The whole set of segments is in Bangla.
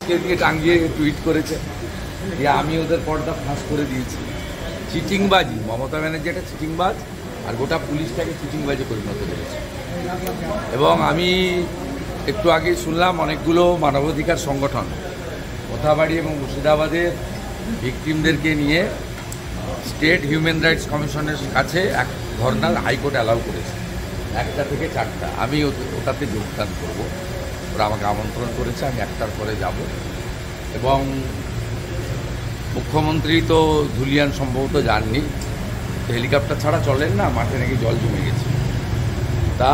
পুলিশকে দিয়ে টাঙ্গিয়ে টুইট করেছে যে আমি ওদের পর্দা ফাঁস করে দিয়েছি। চিটিংবাজি, মমতা ব্যানার্জি একটা চিটিংবাজ, আর গোটা পুলিশটাকে চিটিংবাজি পরিণত করেছে। এবং আমি একটু আগে শুনলাম অনেকগুলো মানবাধিকার সংগঠন মোথাবাড়ি এবং মুর্শিদাবাদের ভিকটিমদেরকে নিয়ে স্টেট হিউম্যান রাইটস কমিশনের কাছে এক ধর্নার হাইকোর্ট অ্যালাউ করেছে 1টা থেকে 4টা। আমি ওটাতে যোগদান করব। ওরা আমাকে আমন্ত্রণ করেছে, আমি 1টার পরে যাব। এবং মুখ্যমন্ত্রী তো ধুলিয়ান সম্ভবত যাননি, হেলিকপ্টার ছাড়া চলেন না, মাঠে নাকি জল জমে গেছে। তা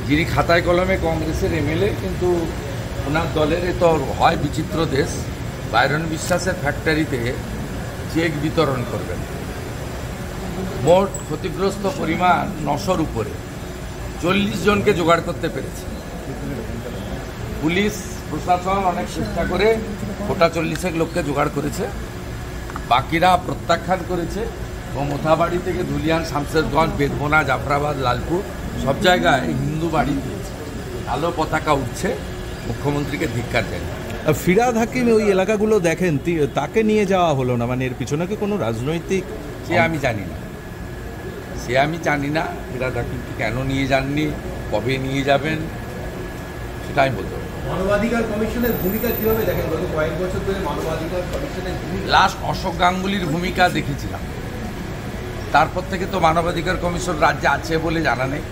যিনি খাতায় কলমে কংগ্রেসের এমএলএ, কিন্তু ওনার দলের তো হয় বিচিত্র দেশ, বাইরন বিশ্বাসের ফ্যাক্টরিতে চেক বিতরণ করবেন। মোট ক্ষতিগ্রস্ত পরিমাণ 900-র উপরে, 40 জনকে জোগাড় করতে পেরেছে পুলিশ প্রশাসন। অনেক চেষ্টা করে গোটা 40 লোককে জোগাড় করেছে, বাকিরা প্রত্যাখ্যান করেছে। এবং মোথাবাড়ি থেকে ধুলিয়ান, শামশেরগঞ্জ, বেদবোনা, জাফরাবাদ, লালপুর সব জায়গায় হিন্দু বাড়ি দিয়েছে, কালো পতাকা উঠছে। মুখ্যমন্ত্রীকে ধিক্কার জানাই। ফিরহাদ হাকিম ওই এলাকাগুলো দেখেন, তাকে নিয়ে যাওয়া হলো না, মানে এর পিছনে কি কোনো রাজনৈতিক? সে আমি জানি না ফিরহাদ হাকিমকে কেন নিয়ে যাননি, কবে নিয়ে যাবেন, সেটা আমি বলতে পারবো। মানবাধিকার কমিশনের ভূমিকা কিভাবে দেখেন? গত কয়েক বছর ধরে মানবাধিকার কমিশনের লাস্ট অশোক গাঙ্গুলির ভূমিকা দেখেছিলাম, তারপর থেকে তো মানবাধিকার কমিশন রাজ্যে আছে বলে জানা নেই।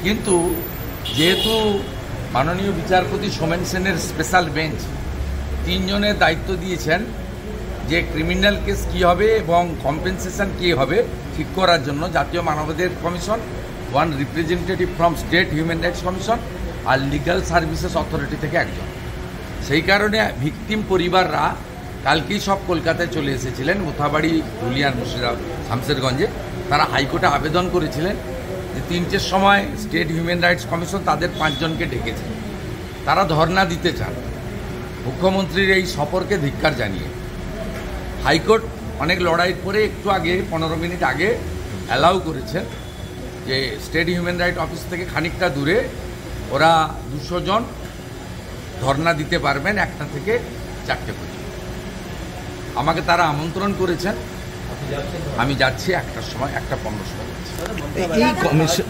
কিন্তু যেহেতু মাননীয় বিচারপতি সোমেন সেনের স্পেশাল বেঞ্চ 3 জনের দায়িত্ব দিয়েছেন যে ক্রিমিনাল কেস কী হবে এবং কম্পেনসেশন কী হবে ঠিক করার জন্য, জাতীয় মানবাধিকার কমিশন, 1 representative from state human rights commission, আর লিগ্যাল সার্ভিসেস অথরিটি থেকে 1 জন। সেই কারণে ভিকটিম পরিবাররা কালকেই সব কলকাতায় চলে এসেছিলেন, মোথাবাড়ি, ধুলিয়ান, মুর্শিদাবাদ, শামশেরগঞ্জে। তারা হাইকোর্টে আবেদন করেছিলেন যে 3টের সময় স্টেট হিউম্যান রাইটস কমিশন তাদের 5 জনকে ডেকেছে, তারা ধর্ণা দিতে চান। মুখ্যমন্ত্রীর এই সফরকে ধিক্কার জানিয়ে হাইকোর্ট অনেক লড়াইয়ের পরে একটু আগে 15 মিনিট আগে অ্যালাউ করেছেন যে স্টেট হিউম্যান রাইট অফিস থেকে খানিকটা দূরে ওরা 200 জন ধর্ণা দিতে পারবেন 1টা থেকে 4টে পর্যন্ত। আমাকে তারা আমন্ত্রণ করেছেন, আমি যাচ্ছি 1টার সময়, 1:15 সময়। এই কমিশন